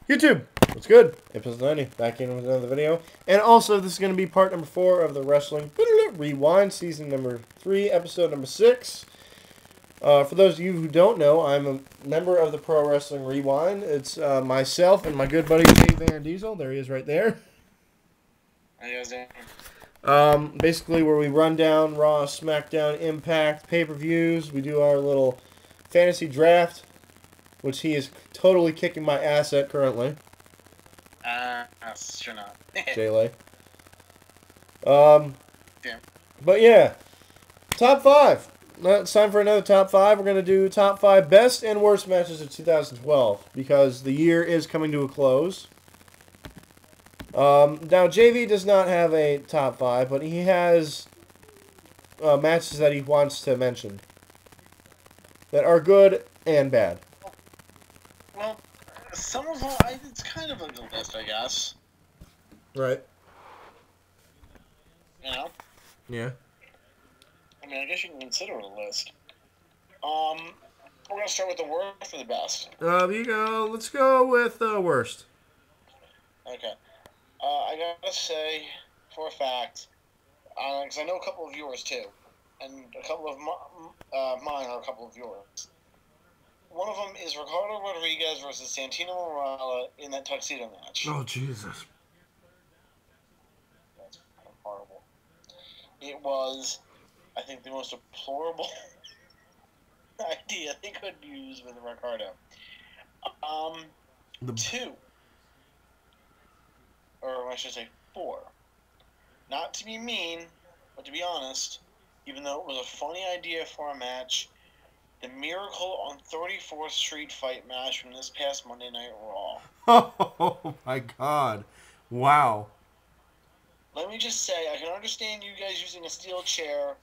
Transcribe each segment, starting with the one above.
YouTube, what's good? Episode 90, back in with another video. And also, this is going to be part number 4 of the Wrestling Rewind, season number 3, episode number 6. For those of you who don't know, I'm a member of the Pro Wrestling Rewind. It's myself and my good buddy jvandiesel. There he is right there. How you guys doing? Basically where we run down Raw, SmackDown, Impact, pay-per-views. We do our little fantasy draft, which he is totally kicking my ass at currently. Sure not. Jaylee. Damn. But yeah, top 5. Now it's time for another top 5. We're going to do top 5 best and worst matches of 2012 because the year is coming to a close. Now, JV does not have a top 5, but he has matches that he wants to mention that are good and bad. Well, some of them, it's kind of a good list, I guess. Right. You know? Yeah. I mean, I guess you can consider it a list. We're going to start with the worst or the best? Let's go with worst. Okay. I gotta say, for a fact, because I know a couple of yours too, and a couple of mine are a couple of yours. One of them is Ricardo Rodriguez versus Santino Marella in that tuxedo match. Oh, Jesus. That's kind of horrible. It was, I think, the most deplorable idea they could use with Ricardo. 2. Or I should say 4. Not to be mean, but to be honest, even though it was a funny idea for a match, the Miracle on 34th Street fight match from this past Monday Night Raw. Oh, my God. Wow. Let me just say, I can understand you guys using a steel chair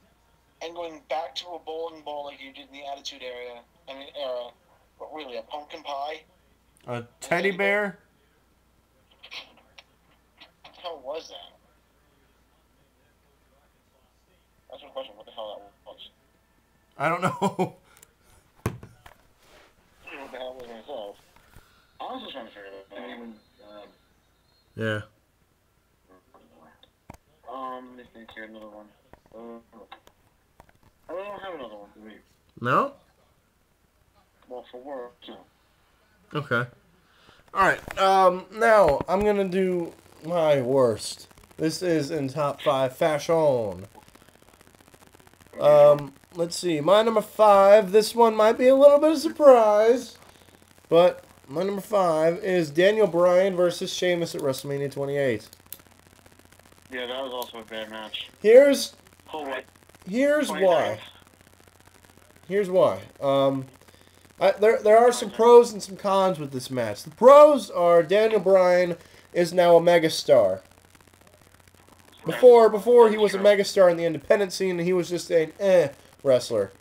and going back to a bowling ball like you did in the Attitude era, but really, a pumpkin pie? A teddy bear? What the hell was that? That's a question. What the hell that was? I don't know. What the hell was myself? I was just trying to figure it out. Yeah. Let me think here. Another one. I don't have another one for me. No? Well, for work, no. Okay. Alright, now, I'm gonna do my worst. This is in top 5 fashion. Let's see. My number 5, this one might be a little bit of a surprise, but my number 5 is Daniel Bryan versus Sheamus at WrestleMania 28. Yeah, that was also a bad match. Here's Here's why. Here's why. There are some pros and some cons with this match. The pros are Daniel Bryan is now a megastar. Before he was a megastar in the independent scene, and he was just an wrestler.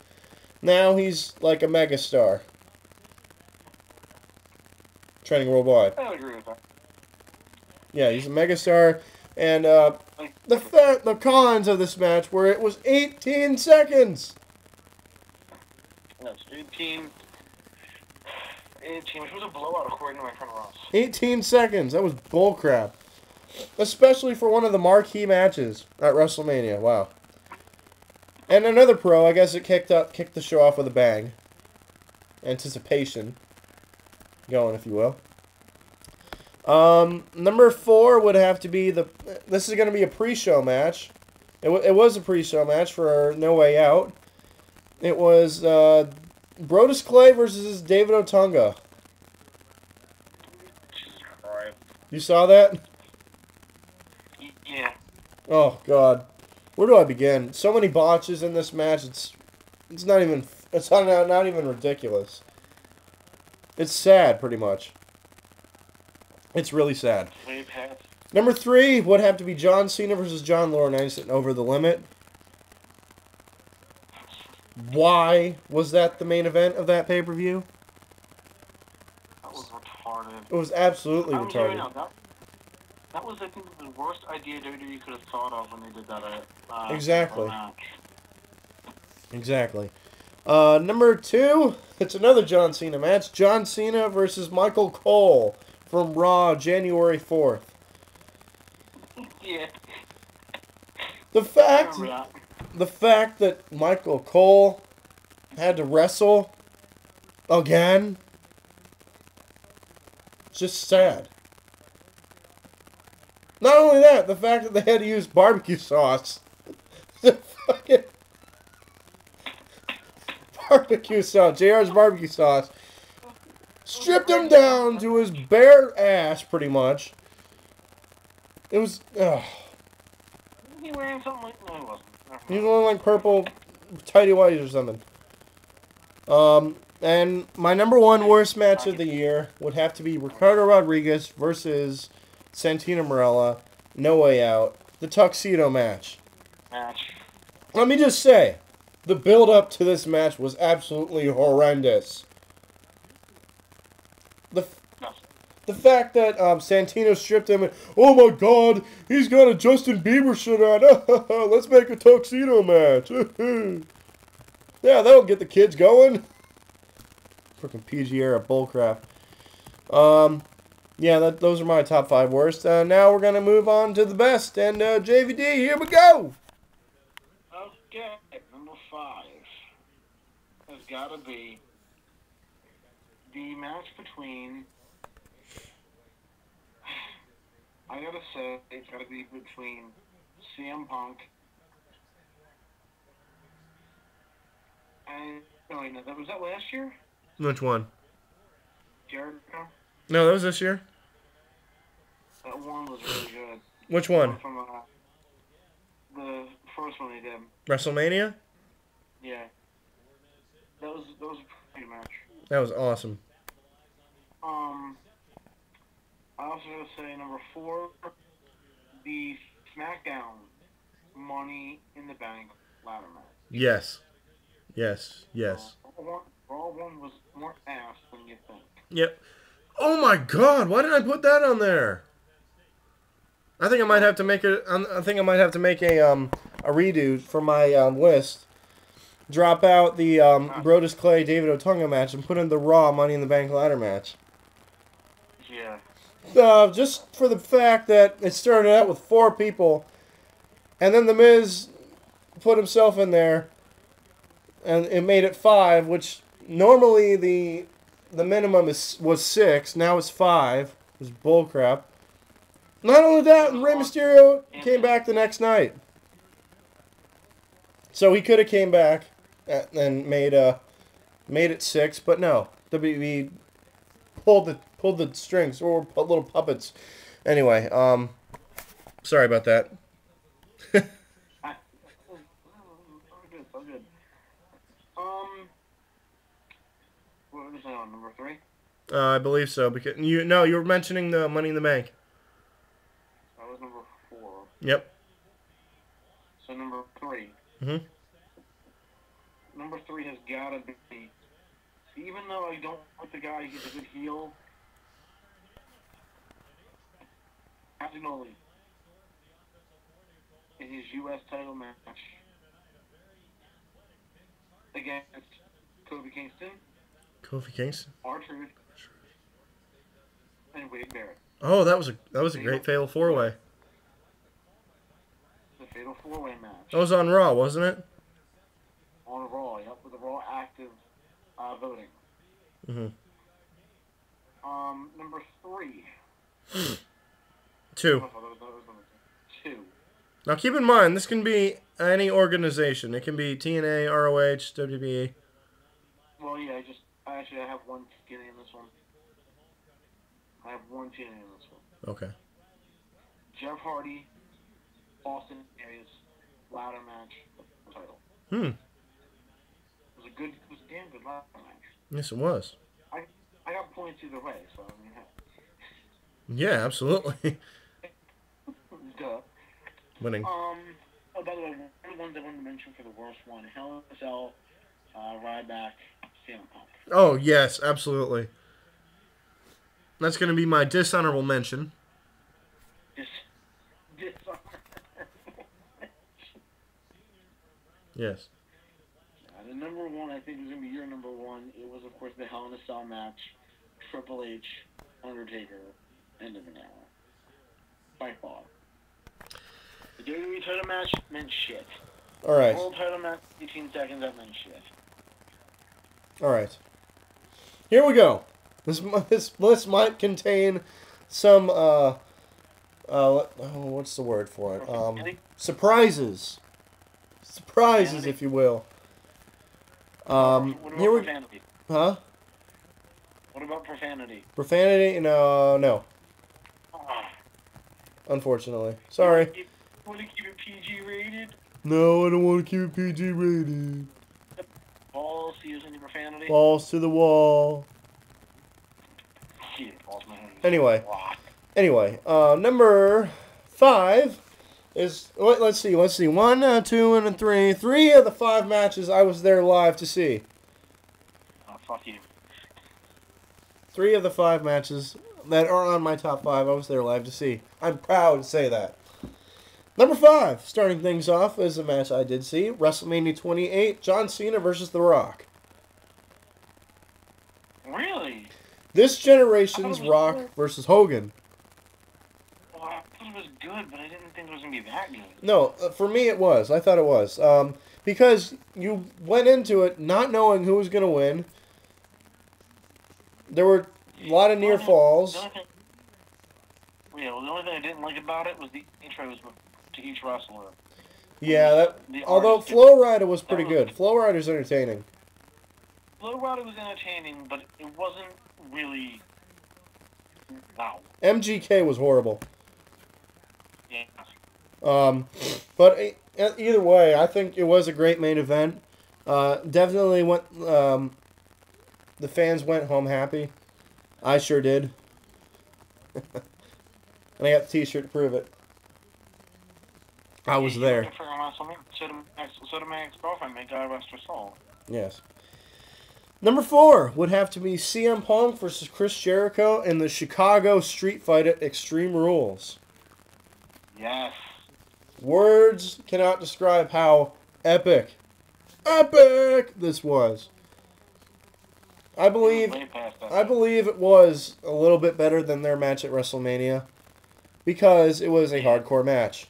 Now he's like a megastar. Trending worldwide. I agree with that. Yeah, he's a megastar, and the cons of this match were it was 18 seconds. That's 18, which was a blowout according to my friend Ross. 18 seconds. That was bullcrap. Especially for one of the marquee matches at WrestleMania. Wow. And another pro, I guess it kicked the show off with a bang. Anticipation. Going, if you will. Number 4 would have to be this is going to be a pre-show match. It was a pre-show match for No Way Out. It was Brodus Clay versus David Otunga. Jesus Christ. You saw that? Yeah. Oh God, where do I begin? So many botches in this match. It's not even ridiculous. It's sad, pretty much. It's really sad. Number 3 would have to be John Cena versus John Laurinaitis at Over the Limit. Why was that the main event of that pay-per-view? That was retarded. It was absolutely retarded. That was, I think, the worst idea WWE could have thought of when they did that. Exactly. Exactly. Number 2, it's another John Cena match. John Cena versus Michael Cole from Raw, January 4th. Yeah. The fact that Michael Cole had to wrestle again, it's just sad. Not only that, the fact that they had to use barbecue sauce. The fucking barbecue sauce, JR's barbecue sauce. Stripped him down to his bare ass, pretty much. It was, ugh. He wearing something like, no, he wasn't. He was wearing like purple tighty whities or something. And my number one worst match of the year would have to be Ricardo Rodriguez versus Santino Marella, No Way Out, the tuxedo match. Let me just say, the build-up to this match was absolutely horrendous. The fact that Santino stripped him and, oh my god, he's got a Justin Bieber shirt on. Let's make a tuxedo match. Yeah, that'll get the kids going. Freaking PG era bullcrap. Yeah, those are my top 5 worst. Now we're going to move on to the best. And JVD, here we go. Okay, number 5 has got to be the match between... I gotta say, it's gotta be between CM Punk and... No, wait, no, was that last year? Which one? Jericho? No, that was this year. That one was really good. Which one? From the first one they did. WrestleMania? Yeah. That was a pretty match. That was awesome. I also gotta say number 4, the SmackDown Money in the Bank ladder match. Yes. Yes. Yes. Raw one was more ass than you think. Yep. Oh my god, why did I put that on there? I think I might have to make a redo for my list. Drop out the Brodus Clay David Otunga match and put in the Raw Money in the Bank ladder match. Yeah. Just for the fact that it started out with 4 people, and then The Miz put himself in there, and it made it 5, which normally the minimum was 6. Now it's 5. It was bullcrap. Not only that, Rey Mysterio came back the next night, so he could have came back and made it 6, but no, WWE pulled the strings, or little puppets. Anyway, sorry about that. Good. What was that on, number 3? I believe so, because you were mentioning the Money in the Bank. That was number 4. Yep. So number 3. Mhm. Number 3 has gotta be, even though I don't like the guy, he's a good heel. Absolutely. In his U.S. title match against Kofi Kingston, R-Truth, and Wade Barrett. Oh, that was a great Fatal 4-Way. The Fatal 4-Way match. That was on Raw, wasn't it? On Raw, yep, with the Raw active voting. Mhm. Number 3. 2. Two. Now keep in mind, this can be any organization. It can be TNA, ROH, WWE. Well, yeah, I have one TNA in this one. I have one TNA in this one. Okay. Jeff Hardy, Austin Aries, ladder match, title. It was a damn good ladder match. Yes, it was. I got points either way, so I mean, yeah, absolutely. Duh. Winning. Oh, by the way, one of the ones I wanted to mention for the worst one, Hell in a Cell, Ryback, CM Punk. Oh, yes, absolutely. That's going to be my dishonorable mention. Dishonorable Yes. The number 1, I think, was going to be your number 1. It was, of course, the Hell in a Cell match. Triple H Undertaker, end of an hour. By far. The WWE title match meant shit. All right. The world title match, 18 seconds, that meant shit. All right. Here we go. This list might contain some what's the word for it? Surprises. Surprises, if you will. What about profanity? Huh? What about profanity? Profanity? No. Unfortunately. Sorry. You want to keep it PG rated? No, I don't want to keep it PG rated. Balls to use any profanity? Balls to the wall. Shit, balls, man. Anyway, number 5 is, let's see. 1, 2, and 3. 3 of the 5 matches I was there live to see. Oh, fuck you. 3 of the 5 matches that are on my top 5 I was there live to see. I'm proud to say that. Number 5, starting things off, is a match I did see. WrestleMania 28, John Cena versus The Rock. Really? This generation's Rock versus Hogan. Well, I thought it was good, but I didn't think it was going to be that good. No, for me it was. I thought it was. Because you went into it not knowing who was going to win. There were a lot of near falls. The only thing I didn't like about it was the intros to each wrestler. Yeah, although Flow Rider was pretty good. Flow Rider's entertaining. Flow Rider was entertaining, but it wasn't really... Wow. MGK was horrible. Yeah. But either way, I think it was a great main event. Definitely went... the fans went home happy. I sure did. And I got the t-shirt to prove it. I was there. So did my ex-girlfriend, may God rest her soul. Yes. Number 4 would have to be CM Punk versus Chris Jericho in the Chicago Street Fight at Extreme Rules. Yes. Words cannot describe how epic this was. I believe it was a little bit better than their match at WrestleMania because it was a hardcore match.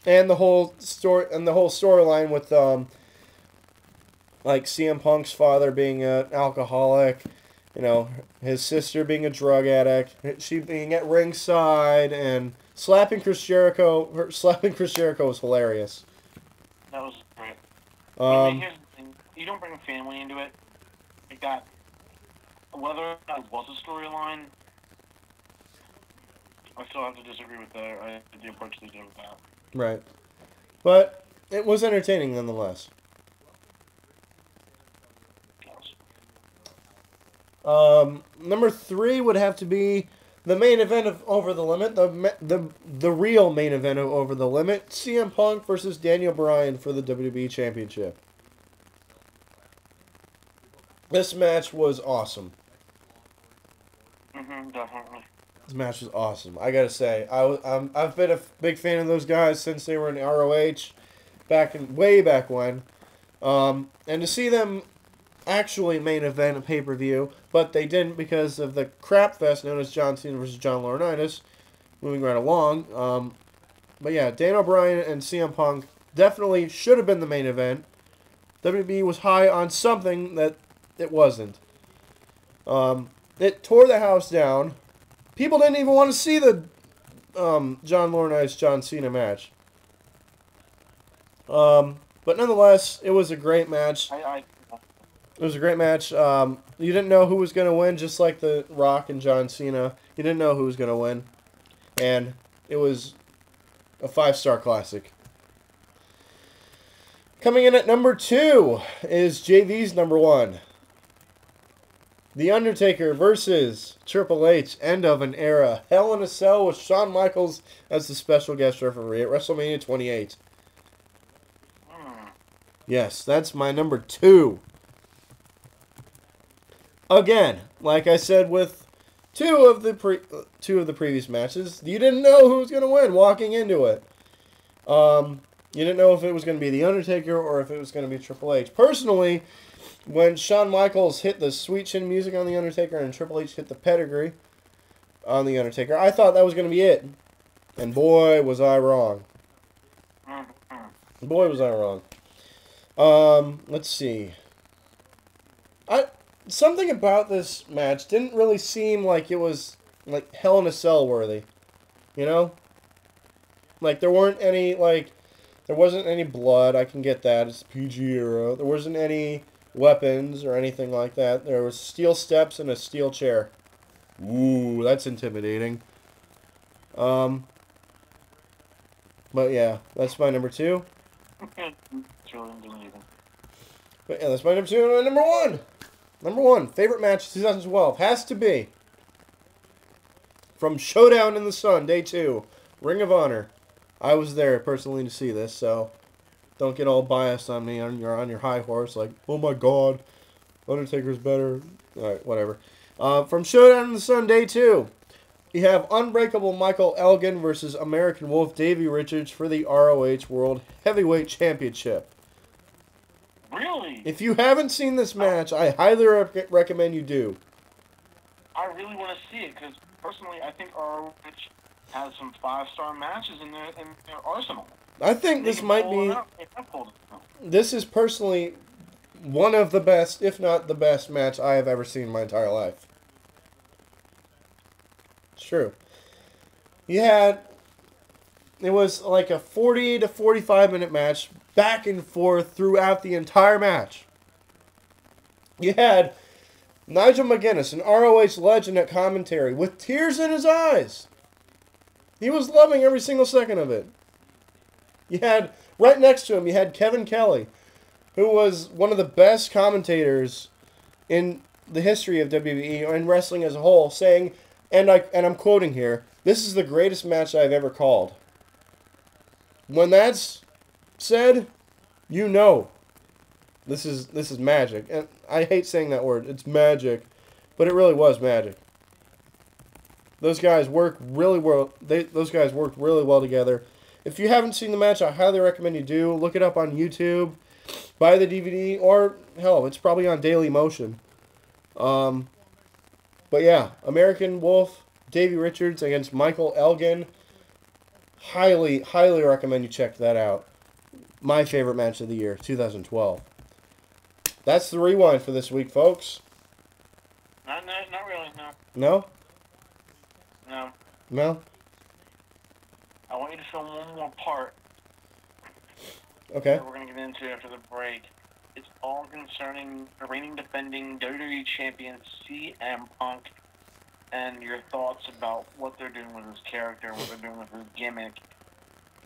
And the whole storyline with like CM Punk's father being an alcoholic, his sister being a drug addict, she being at ringside and slapping Chris Jericho was hilarious. That was great. Here's the thing. You don't bring family into it. Like that. Whether that was a storyline, I still have to disagree with the approach they did with that. Right. But it was entertaining nonetheless. Number 3 would have to be the main event of Over the Limit, the real main event of Over the Limit, CM Punk versus Daniel Bryan for the WWE Championship. This match was awesome. Definitely. This match was awesome. I gotta say, I've been a big fan of those guys since they were in ROH, way back when, and to see them actually main event a pay-per-view, but they didn't because of the crap fest known as John Cena versus John Laurinaitis. Moving right along, but yeah, Daniel Bryan and CM Punk definitely should have been the main event. WWE was high on something that it wasn't. It tore the house down. People didn't even want to see the John Laurinaitis John Cena match. But nonetheless, it was a great match. It was a great match. You didn't know who was going to win, just like The Rock and John Cena. You didn't know who was going to win. And it was a 5-star classic. Coming in at number 2 is JV's number 1. The Undertaker versus Triple H, end of an era. Hell in a Cell with Shawn Michaels as the special guest referee at WrestleMania 28. Yes, that's my number 2. Again, like I said with two of the previous matches, you didn't know who was going to win walking into it. You didn't know if it was going to be The Undertaker or if it was going to be Triple H. Personally, when Shawn Michaels hit the sweet chin music on The Undertaker and Triple H hit the pedigree on The Undertaker, I thought that was going to be it. And boy, was I wrong. Boy, was I wrong. Let's see. Something about this match didn't really seem like it was like Hell in a Cell worthy. You know? Like there wasn't any blood, I can get that. It's PG era. There wasn't any weapons or anything like that. There was steel steps and a steel chair. Ooh, that's intimidating. But yeah, that's my number 2. It's really intimidating. But yeah, that's my number 2 and my number 1. Number 1, favorite match of 2012 has to be from Showdown in the Sun, Day 2, Ring of Honor. I was there personally to see this, so don't get all biased on me on your high horse, like, oh my god, Undertaker's better. Alright, whatever. From Showdown in the Sun, Day 2, you have Unbreakable Michael Elgin versus American Wolf Davey Richards for the ROH World Heavyweight Championship. Really? If you haven't seen this match, I highly recommend you do. I really want to see it, because personally, I think ROH has some 5-star matches in their arsenal. I think this might be... This is personally one of the best, if not the best match I have ever seen in my entire life. It's true. It was like a 40 to 45 minute match, back and forth throughout the entire match. You had Nigel McGuinness, an ROH legend at commentary, with tears in his eyes. He was loving every single second of it. You had, right next to him, you had Kevin Kelly, who was one of the best commentators in the history of WWE and wrestling as a whole, saying, and I'm quoting here, "This is the greatest match I've ever called." When that's said, you know this is magic. And I hate saying that word. It's magic, but it really was magic. Those guys worked really well. Those guys worked really well together. If you haven't seen the match, I highly recommend you do. Look it up on YouTube, buy the DVD, or hell, it's probably on Daily Motion. But yeah, American Wolf, Davey Richards against Michael Elgin. Highly, highly recommend you check that out. My favorite match of the year, 2012. That's the rewind for this week, folks. Not really, no. No? No. No? I want you to film one more part. Okay. That we're going to get into after the break. It's all concerning the reigning defending WWE champion CM Punk and your thoughts about what they're doing with his character, what they're doing with his gimmick.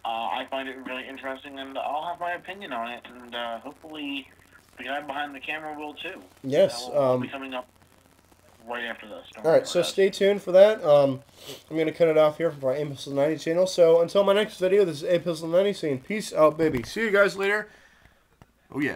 I find it really interesting, and I'll have my opinion on it, and hopefully the guy behind the camera will too. Yes. Will be coming up right after this. Alright, so stay tuned for that. I'm going to cut it off here from our A 90 channel. So until my next video, this is A 90 saying peace out, baby. See you guys later. Oh yeah.